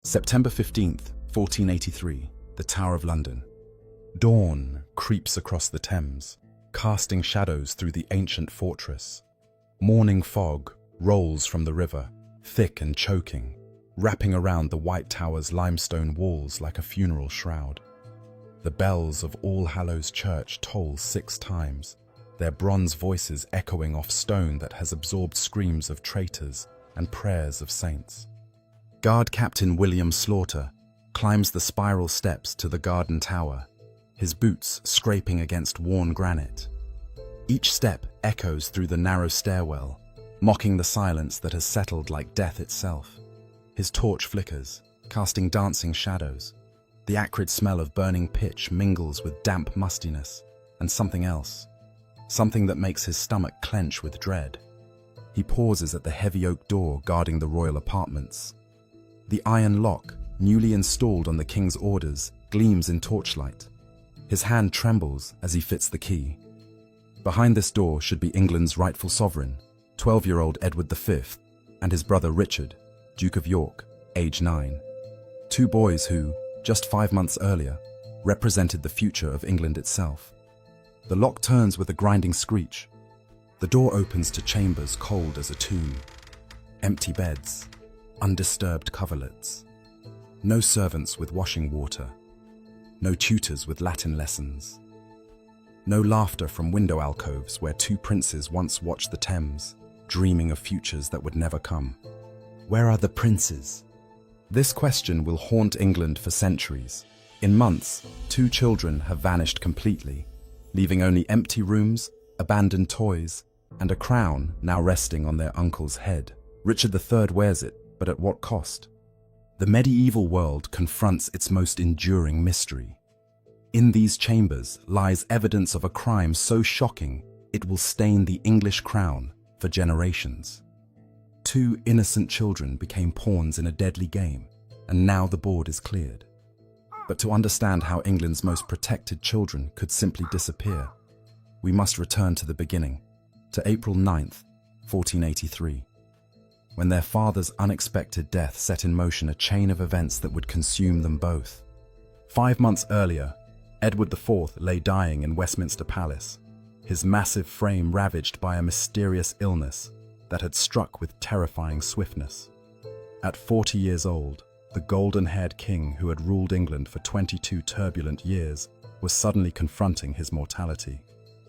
September 15th, 1483, the Tower of London. Dawn creeps across the Thames, casting shadows through the ancient fortress. Morning fog rolls from the river, thick and choking, wrapping around the White Tower's limestone walls like a funeral shroud. The bells of All Hallows Church toll 6 times, their bronze voices echoing off stone that has absorbed screams of traitors and prayers of saints. Guard Captain William Slaughter climbs the spiral steps to the Garden Tower, his boots scraping against worn granite. Each step echoes through the narrow stairwell, mocking the silence that has settled like death itself. His torch flickers, casting dancing shadows. The acrid smell of burning pitch mingles with damp mustiness and something else, something that makes his stomach clench with dread. He pauses at the heavy oak door guarding the royal apartments. The iron lock, newly installed on the king's orders, gleams in torchlight. His hand trembles as he fits the key. Behind this door should be England's rightful sovereign, 12-year-old Edward V, and his brother Richard, Duke of York, age 9. 2 boys who, just 5 months earlier, represented the future of England itself. The lock turns with a grinding screech. The door opens to chambers cold as a tomb. Empty beds, undisturbed coverlets. No servants with washing water. No tutors with Latin lessons. No laughter from window alcoves where 2 princes once watched the Thames, dreaming of futures that would never come. Where are the princes? This question will haunt England for centuries. In months, 2 children have vanished completely, leaving only empty rooms, abandoned toys, and a crown now resting on their uncle's head. Richard III wears it, but at what cost? The medieval world confronts its most enduring mystery. In these chambers lies evidence of a crime so shocking it will stain the English crown for generations. 2 innocent children became pawns in a deadly game, and now the board is cleared. But to understand how England's most protected children could simply disappear, we must return to the beginning, to April 9th, 1483, when their father's unexpected death set in motion a chain of events that would consume them both. 5 months earlier, Edward IV lay dying in Westminster Palace, his massive frame ravaged by a mysterious illness that had struck with terrifying swiftness. At 40 years old, the golden-haired king who had ruled England for 22 turbulent years was suddenly confronting his mortality.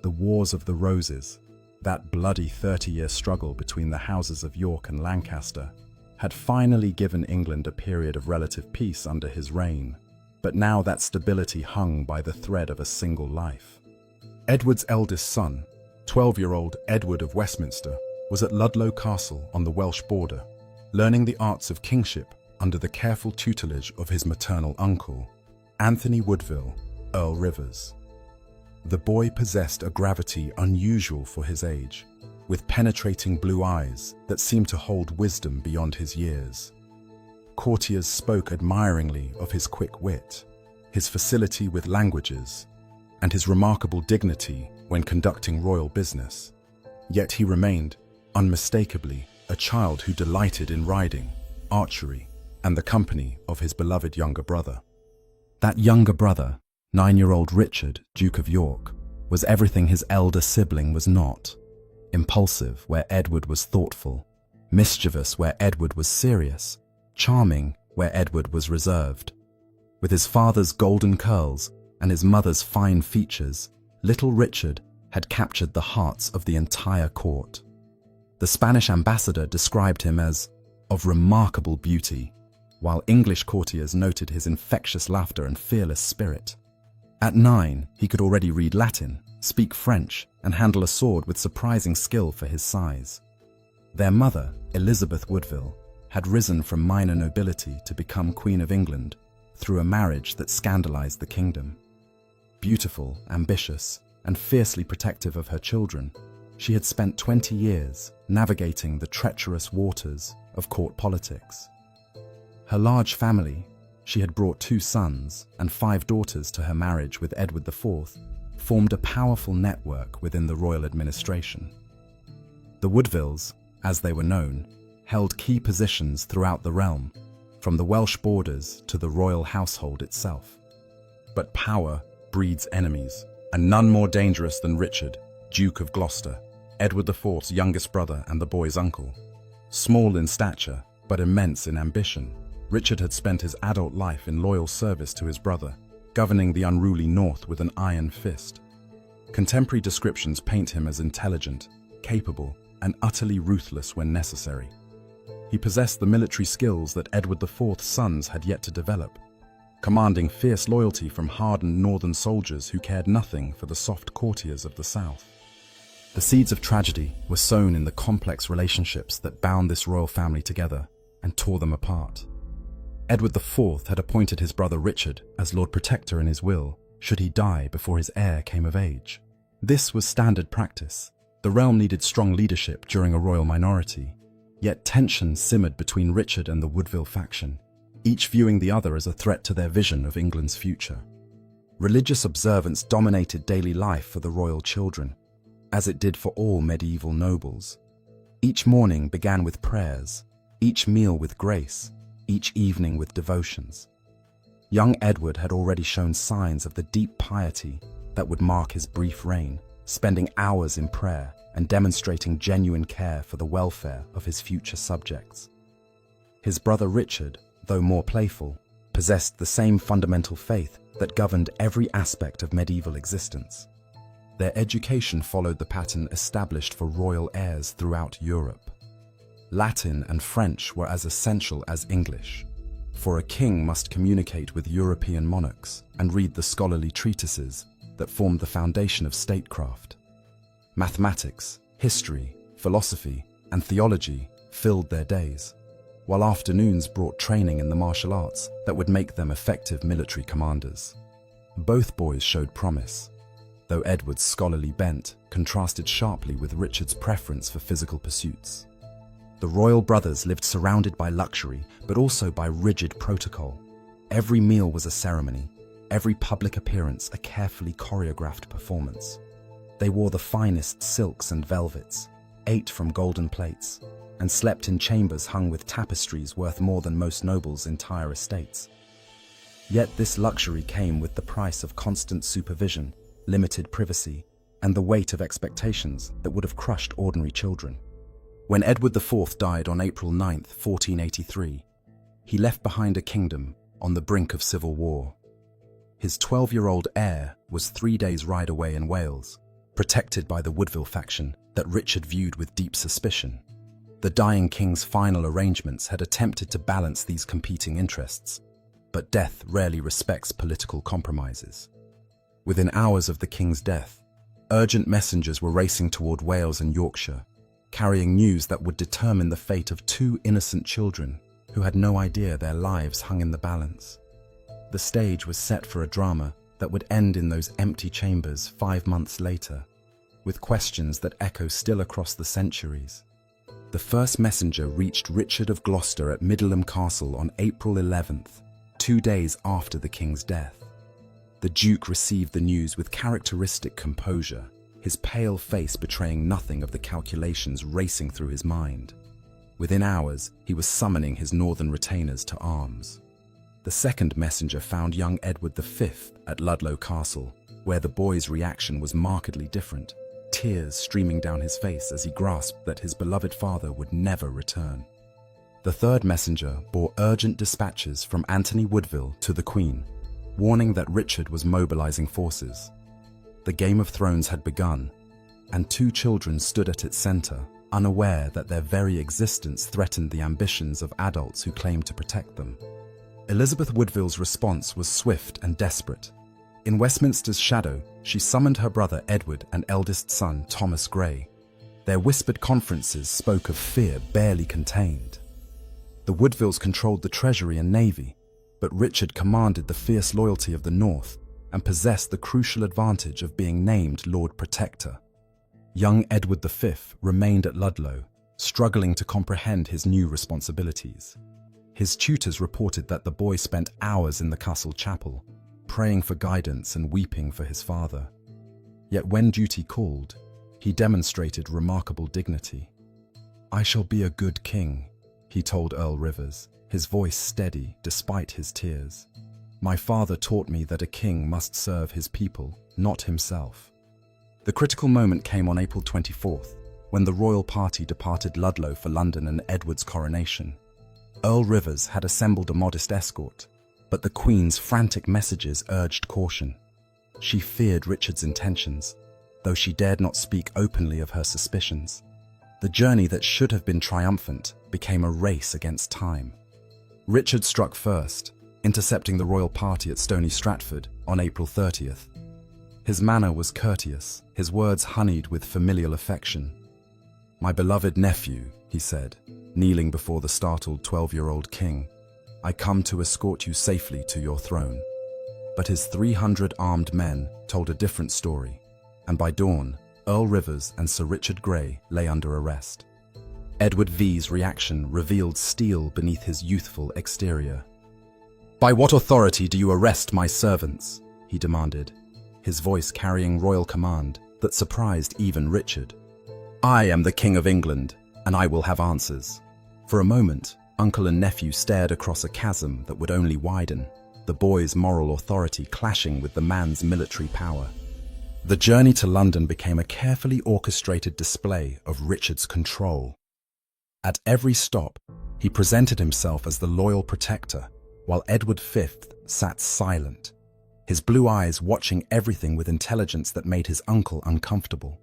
The Wars of the Roses, that bloody 30-year struggle between the houses of York and Lancaster, had finally given England a period of relative peace under his reign, but now that stability hung by the thread of a single life. Edward's eldest son, 12-year-old Edward of Westminster, was at Ludlow Castle on the Welsh border, learning the arts of kingship under the careful tutelage of his maternal uncle, Anthony Woodville, Earl Rivers. The boy possessed a gravity unusual for his age, with penetrating blue eyes that seemed to hold wisdom beyond his years. Courtiers spoke admiringly of his quick wit, his facility with languages, and his remarkable dignity when conducting royal business. Yet he remained, unmistakably, a child who delighted in riding, archery, and the company of his beloved younger brother. That younger brother, 9-year-old Richard, Duke of York, was everything his elder sibling was not. Impulsive where Edward was thoughtful, mischievous where Edward was serious, charming where Edward was reserved. With his father's golden curls and his mother's fine features, little Richard had captured the hearts of the entire court. The Spanish ambassador described him as of remarkable beauty, while English courtiers noted his infectious laughter and fearless spirit. At 9, he could already read Latin, speak French, and handle a sword with surprising skill for his size. Their mother, Elizabeth Woodville, had risen from minor nobility to become Queen of England through a marriage that scandalized the kingdom. Beautiful, ambitious, and fiercely protective of her children, she had spent 20 years navigating the treacherous waters of court politics. Her large family, she had brought 2 sons and 5 daughters to her marriage with Edward IV, formed a powerful network within the royal administration. The Woodvilles, as they were known, held key positions throughout the realm, from the Welsh borders to the royal household itself. But power breeds enemies, and none more dangerous than Richard, Duke of Gloucester, Edward IV's youngest brother and the boy's uncle. Small in stature, but immense in ambition, Richard had spent his adult life in loyal service to his brother, governing the unruly north with an iron fist. Contemporary descriptions paint him as intelligent, capable, and utterly ruthless when necessary. He possessed the military skills that Edward IV's sons had yet to develop, commanding fierce loyalty from hardened northern soldiers who cared nothing for the soft courtiers of the south. The seeds of tragedy were sown in the complex relationships that bound this royal family together and tore them apart. Edward IV had appointed his brother Richard as Lord Protector in his will, should he die before his heir came of age. This was standard practice. The realm needed strong leadership during a royal minority, yet tension simmered between Richard and the Woodville faction, each viewing the other as a threat to their vision of England's future. Religious observance dominated daily life for the royal children, as it did for all medieval nobles. Each morning began with prayers, each meal with grace, each evening with devotions. Young Edward had already shown signs of the deep piety that would mark his brief reign, spending hours in prayer and demonstrating genuine care for the welfare of his future subjects. His brother Richard, though more playful, possessed the same fundamental faith that governed every aspect of medieval existence. Their education followed the pattern established for royal heirs throughout Europe. Latin and French were as essential as English, for a king must communicate with European monarchs and read the scholarly treatises that formed the foundation of statecraft. Mathematics, history, philosophy, and theology filled their days, while afternoons brought training in the martial arts that would make them effective military commanders. Both boys showed promise, though Edward's scholarly bent contrasted sharply with Richard's preference for physical pursuits. The royal brothers lived surrounded by luxury, but also by rigid protocol. Every meal was a ceremony, every public appearance a carefully choreographed performance. They wore the finest silks and velvets, ate from golden plates, and slept in chambers hung with tapestries worth more than most nobles' entire estates. Yet this luxury came with the price of constant supervision, limited privacy, and the weight of expectations that would have crushed ordinary children. When Edward IV died on April 9, 1483, he left behind a kingdom on the brink of civil war. His 12-year-old heir was 3 days' ride away in Wales, protected by the Woodville faction that Richard viewed with deep suspicion. The dying king's final arrangements had attempted to balance these competing interests, but death rarely respects political compromises. Within hours of the king's death, urgent messengers were racing toward Wales and Yorkshire, carrying news that would determine the fate of 2 innocent children who had no idea their lives hung in the balance. The stage was set for a drama that would end in those empty chambers 5 months later, with questions that echo still across the centuries. The first messenger reached Richard of Gloucester at Middleham Castle on April 11th, 2 days after the king's death. The Duke received the news with characteristic composure, his pale face betraying nothing of the calculations racing through his mind. Within hours, he was summoning his northern retainers to arms. The second messenger found young Edward V at Ludlow Castle, where the boy's reaction was markedly different, tears streaming down his face as he grasped that his beloved father would never return. The third messenger bore urgent dispatches from Anthony Woodville to the Queen, warning that Richard was mobilizing forces. The Game of Thrones had begun, and 2 children stood at its center, unaware that their very existence threatened the ambitions of adults who claimed to protect them. Elizabeth Woodville's response was swift and desperate. In Westminster's shadow, she summoned her brother Edward and eldest son Thomas Grey. Their whispered conferences spoke of fear barely contained. The Woodvilles controlled the treasury and navy, but Richard commanded the fierce loyalty of the North and possessed the crucial advantage of being named Lord Protector. Young Edward V remained at Ludlow, struggling to comprehend his new responsibilities. His tutors reported that the boy spent hours in the castle chapel, praying for guidance and weeping for his father. Yet when duty called, he demonstrated remarkable dignity. "I shall be a good king," he told Earl Rivers, his voice steady despite his tears. "My father taught me that a king must serve his people, not himself." The critical moment came on April 24th, when the royal party departed Ludlow for London and Edward's coronation. Earl Rivers had assembled a modest escort, but the Queen's frantic messages urged caution. She feared Richard's intentions, though she dared not speak openly of her suspicions. The journey that should have been triumphant became a race against time. Richard struck first, intercepting the royal party at Stony Stratford on April 30th. His manner was courteous, his words honeyed with familial affection. "My beloved nephew," he said, kneeling before the startled 12-year-old king, "I come to escort you safely to your throne." But his 300 armed men told a different story, and by dawn, Earl Rivers and Sir Richard Grey lay under arrest. Edward V's reaction revealed steel beneath his youthful exterior. "By what authority do you arrest my servants?" he demanded, his voice carrying royal command that surprised even Richard. "I am the King of England, and I will have answers." For a moment, uncle and nephew stared across a chasm that would only widen, the boy's moral authority clashing with the man's military power. The journey to London became a carefully orchestrated display of Richard's control. At every stop, he presented himself as the loyal protector, while Edward V sat silent, his blue eyes watching everything with intelligence that made his uncle uncomfortable.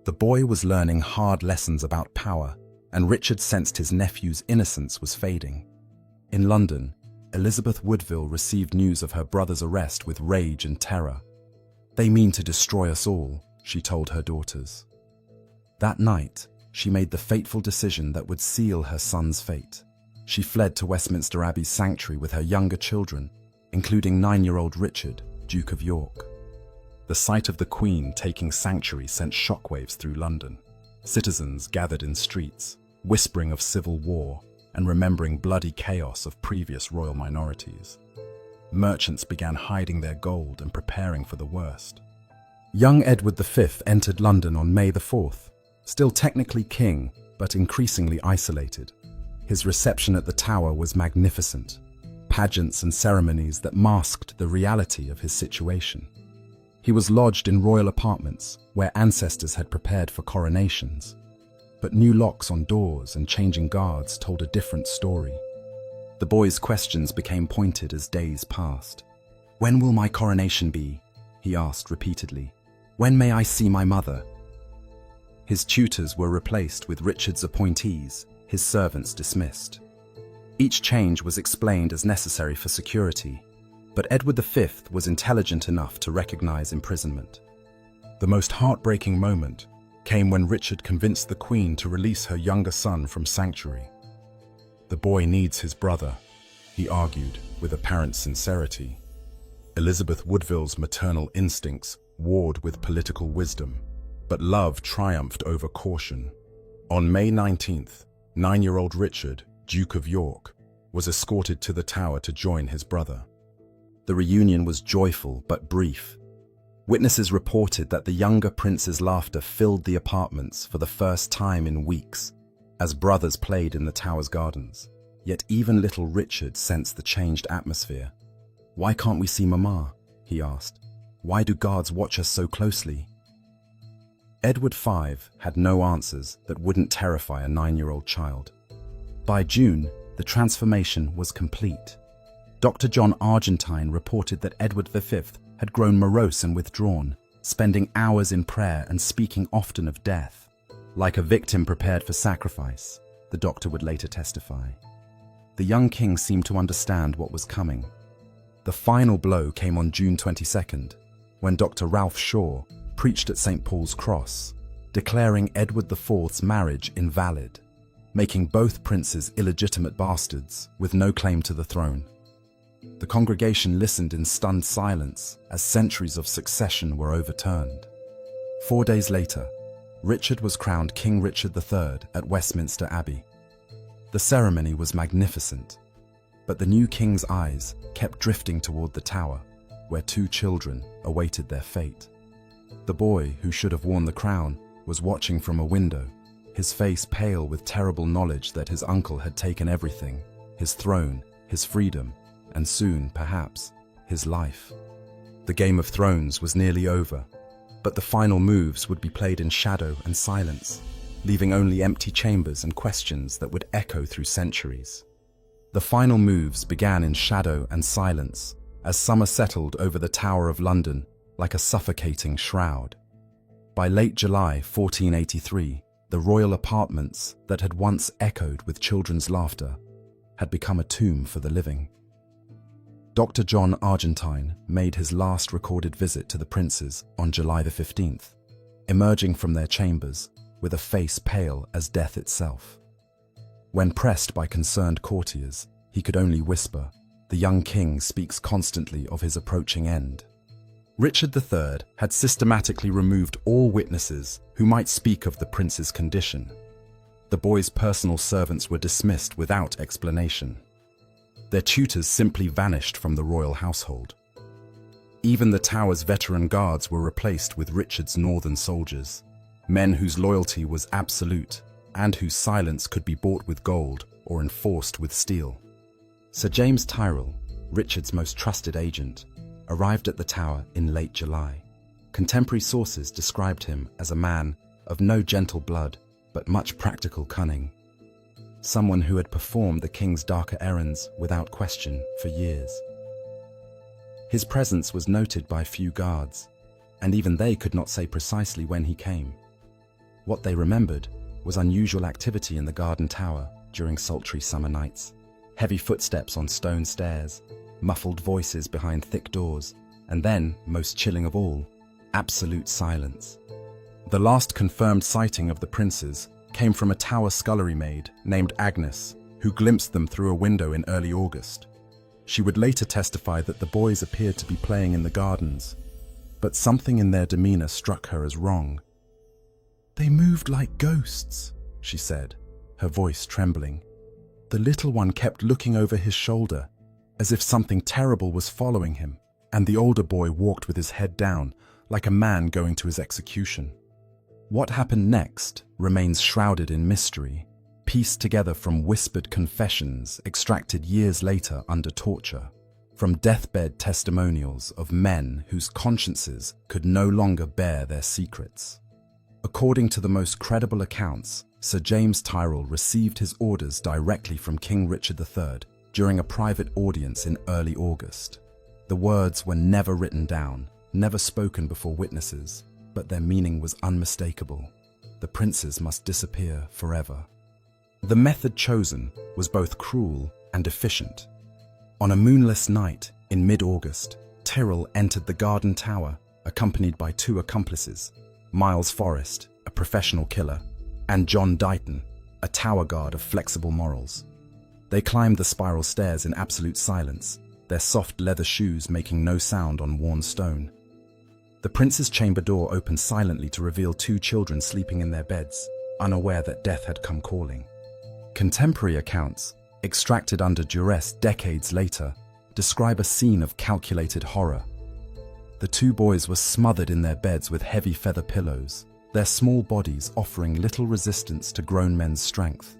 The boy was learning hard lessons about power, and Richard sensed his nephew's innocence was fading. In London, Elizabeth Woodville received news of her brother's arrest with rage and terror. "They mean to destroy us all," she told her daughters. That night, she made the fateful decision that would seal her son's fate. She fled to Westminster Abbey's sanctuary with her younger children, including 9-year-old Richard, Duke of York. The sight of the Queen taking sanctuary sent shockwaves through London. Citizens gathered in streets, whispering of civil war and remembering bloody chaos of previous royal minorities. Merchants began hiding their gold and preparing for the worst. Young Edward V entered London on May the 4th, still technically king, but increasingly isolated. His reception at the Tower was magnificent, pageants and ceremonies that masked the reality of his situation. He was lodged in royal apartments where ancestors had prepared for coronations, but new locks on doors and changing guards told a different story. The boy's questions became pointed as days passed. "When will my coronation be?" he asked repeatedly. "When may I see my mother?" His tutors were replaced with Richard's appointees, his servants dismissed. Each change was explained as necessary for security, but Edward V was intelligent enough to recognize imprisonment. The most heartbreaking moment came when Richard convinced the Queen to release her younger son from sanctuary. "The boy needs his brother," he argued with apparent sincerity. Elizabeth Woodville's maternal instincts warred with political wisdom, but love triumphed over caution. On May 19th, 9-year-old Richard, Duke of York, was escorted to the Tower to join his brother. The reunion was joyful but brief. Witnesses reported that the younger prince's laughter filled the apartments for the first time in weeks, as brothers played in the Tower's gardens. Yet even little Richard sensed the changed atmosphere. "Why can't we see Mama?" he asked. "Why do guards watch us so closely?" Edward V had no answers that wouldn't terrify a 9-year-old child. By June, the transformation was complete. Dr. John Argentine reported that Edward V had grown morose and withdrawn, spending hours in prayer and speaking often of death. Like a victim prepared for sacrifice, the doctor would later testify. The young king seemed to understand what was coming. The final blow came on June 22nd, when Dr. Ralph Shaw preached at St. Paul's Cross, declaring Edward IV's marriage invalid, making both princes illegitimate bastards with no claim to the throne. The congregation listened in stunned silence as centuries of succession were overturned. 4 days later, Richard was crowned King Richard III at Westminster Abbey. The ceremony was magnificent, but the new king's eyes kept drifting toward the Tower, where 2 children awaited their fate. The boy, who should have worn the crown, was watching from a window, his face pale with terrible knowledge that his uncle had taken everything, his throne, his freedom, and soon, perhaps, his life. The Game of Thrones was nearly over, but the final moves would be played in shadow and silence, leaving only empty chambers and questions that would echo through centuries. The final moves began in shadow and silence, as summer settled over the Tower of London like a suffocating shroud. By late July 1483, the royal apartments that had once echoed with children's laughter had become a tomb for the living. Dr. John Argentine made his last recorded visit to the princes on July the 15th, emerging from their chambers with a face pale as death itself. When pressed by concerned courtiers, he could only whisper, "The young king speaks constantly of his approaching end." Richard III had systematically removed all witnesses who might speak of the prince's condition. The boy's personal servants were dismissed without explanation. Their tutors simply vanished from the royal household. Even the Tower's veteran guards were replaced with Richard's northern soldiers, men whose loyalty was absolute and whose silence could be bought with gold or enforced with steel. Sir James Tyrrell, Richard's most trusted agent, arrived at the Tower in late July. Contemporary sources described him as a man of no gentle blood, but much practical cunning. Someone who had performed the king's darker errands without question for years. His presence was noted by few guards, and even they could not say precisely when he came. What they remembered was unusual activity in the garden tower during sultry summer nights. Heavy footsteps on stone stairs, muffled voices behind thick doors, and then, most chilling of all, absolute silence. The last confirmed sighting of the princes came from a tower scullery maid named Agnes, who glimpsed them through a window in early August. She would later testify that the boys appeared to be playing in the gardens, but something in their demeanor struck her as wrong. "They moved like ghosts," she said, her voice trembling. The little one kept looking over his shoulder, as if something terrible was following him, and the older boy walked with his head down, like a man going to his execution. What happened next remains shrouded in mystery, pieced together from whispered confessions extracted years later under torture, from deathbed testimonials of men whose consciences could no longer bear their secrets. According to the most credible accounts, Sir James Tyrrell received his orders directly from King Richard III during a private audience in early August. The words were never written down, never spoken before witnesses, but their meaning was unmistakable. The princes must disappear forever. The method chosen was both cruel and efficient. On a moonless night in mid-August, Tyrrell entered the garden tower, accompanied by two accomplices, Miles Forrest, a professional killer, and John Dighton, a tower guard of flexible morals. They climbed the spiral stairs in absolute silence, their soft leather shoes making no sound on worn stone. The prince's chamber door opened silently to reveal two children sleeping in their beds, unaware that death had come calling. Contemporary accounts, extracted under duress decades later, describe a scene of calculated horror. The two boys were smothered in their beds with heavy feather pillows, their small bodies offering little resistance to grown men's strength.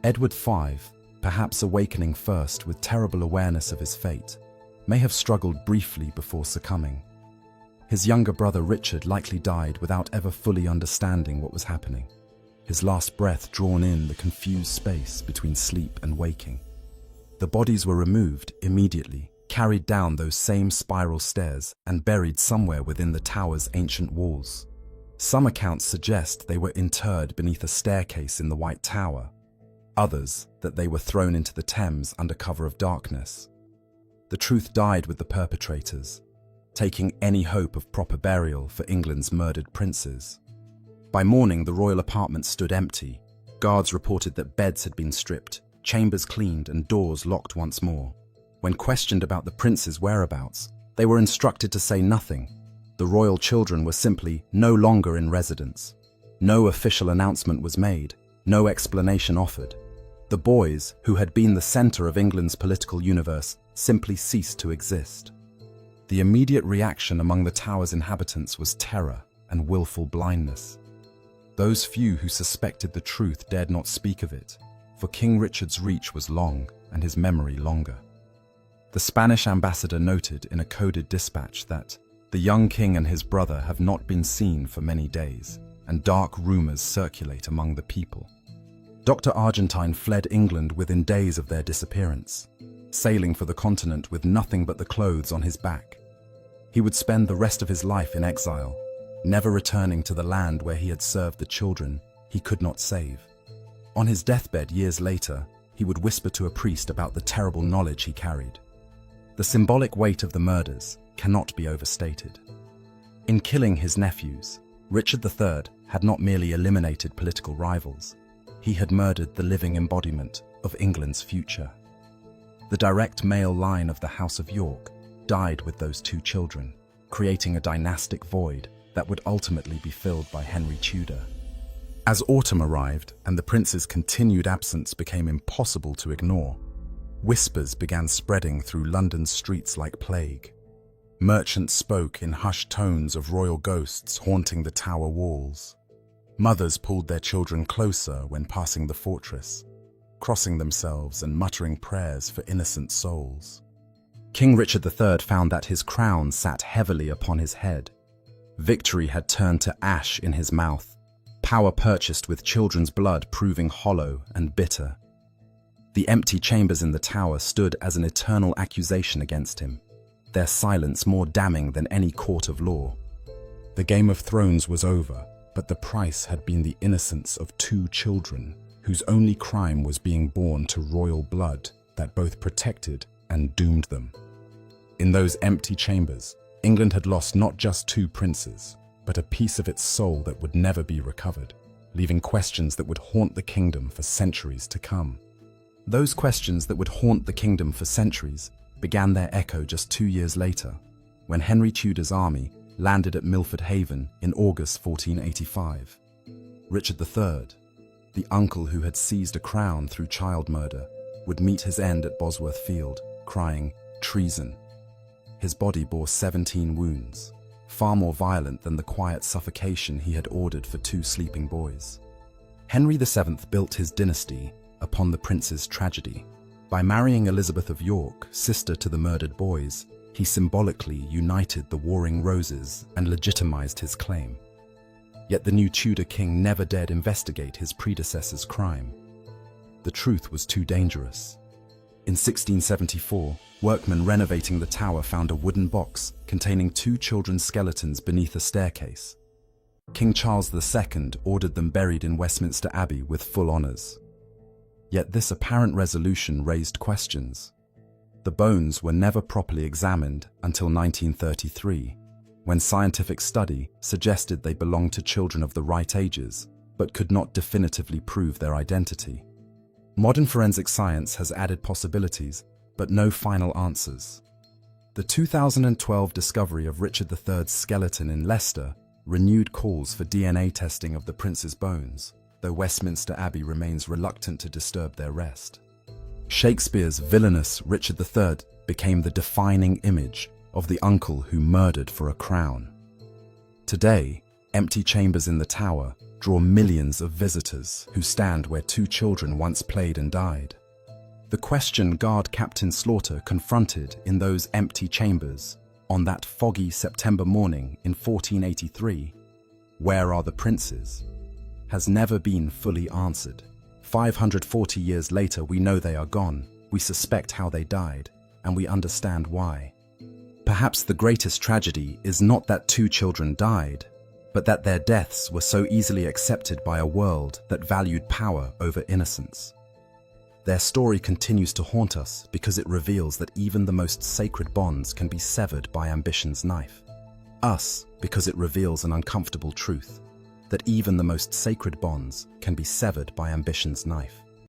Edward V, perhaps awakening first with terrible awareness of his fate, may have struggled briefly before succumbing. His younger brother Richard likely died without ever fully understanding what was happening, his last breath drawn in the confused space between sleep and waking. The bodies were removed immediately, carried down those same spiral stairs and buried somewhere within the tower's ancient walls. Some accounts suggest they were interred beneath a staircase in the White Tower, others that they were thrown into the Thames under cover of darkness. The truth died with the perpetrators, taking any hope of proper burial for England's murdered princes. By morning, the royal apartments stood empty. Guards reported that beds had been stripped, chambers cleaned, and doors locked once more. When questioned about the princes' whereabouts, they were instructed to say nothing. The royal children were simply no longer in residence. No official announcement was made, no explanation offered. The boys, who had been the center of England's political universe, simply ceased to exist. The immediate reaction among the tower's inhabitants was terror and willful blindness. Those few who suspected the truth dared not speak of it, for King Richard's reach was long and his memory longer. The Spanish ambassador noted in a coded dispatch that the young king and his brother have not been seen for many days, and dark rumors circulate among the people. Dr. Argentine fled England within days of their disappearance, sailing for the continent with nothing but the clothes on his back. He would spend the rest of his life in exile, never returning to the land where he had served the children he could not save. On his deathbed years later, he would whisper to a priest about the terrible knowledge he carried. The symbolic weight of the murders cannot be overstated. In killing his nephews, Richard III had not merely eliminated political rivals, he had murdered the living embodiment of England's future. The direct male line of the House of York died with those two children, creating a dynastic void that would ultimately be filled by Henry Tudor. As autumn arrived and the prince's continued absence became impossible to ignore, whispers began spreading through London's streets like plague. Merchants spoke in hushed tones of royal ghosts haunting the tower walls. Mothers pulled their children closer when passing the fortress, crossing themselves and muttering prayers for innocent souls. King Richard III found that his crown sat heavily upon his head. Victory had turned to ash in his mouth, power purchased with children's blood proving hollow and bitter. The empty chambers in the tower stood as an eternal accusation against him, their silence more damning than any court of law. The Game of Thrones was over, but the price had been the innocence of two children, whose only crime was being born to royal blood that both protected and doomed them. In those empty chambers, England had lost not just two princes, but a piece of its soul that would never be recovered, leaving questions that would haunt the kingdom for centuries to come. Those questions that would haunt the kingdom for centuries began their echo just 2 years later, when Henry Tudor's army landed at Milford Haven in August 1485. Richard III, the uncle who had seized a crown through child murder, would meet his end at Bosworth Field, crying, "Treason." His body bore 17 wounds, far more violent than the quiet suffocation he had ordered for 2 sleeping boys. Henry VII built his dynasty upon the prince's tragedy. By marrying Elizabeth of York, sister to the murdered boys, he symbolically united the warring roses and legitimized his claim. Yet the new Tudor king never dared investigate his predecessor's crime. The truth was too dangerous. In 1674, workmen renovating the tower found a wooden box containing 2 children's skeletons beneath a staircase. King Charles II ordered them buried in Westminster Abbey with full honors. Yet this apparent resolution raised questions. The bones were never properly examined until 1933, when scientific study suggested they belonged to children of the right ages, but could not definitively prove their identity. Modern forensic science has added possibilities, but no final answers. The 2012 discovery of Richard III's skeleton in Leicester renewed calls for DNA testing of the prince's bones, though Westminster Abbey remains reluctant to disturb their rest. Shakespeare's villainous Richard III became the defining image of the uncle who murdered for a crown. Today, empty chambers in the tower draw millions of visitors who stand where 2 children once played and died. The question Guard Captain Slaughter confronted in those empty chambers on that foggy September morning in 1483, "Where are the princes?" has never been fully answered. 540 years later, we know they are gone, we suspect how they died, and we understand why. Perhaps the greatest tragedy is not that 2 children died, but that their deaths were so easily accepted by a world that valued power over innocence. Their story continues to haunt us because it reveals that even the most sacred bonds can be severed by ambition's knife. Us, because it reveals an uncomfortable truth, that even the most sacred bonds can be severed by ambition's knife.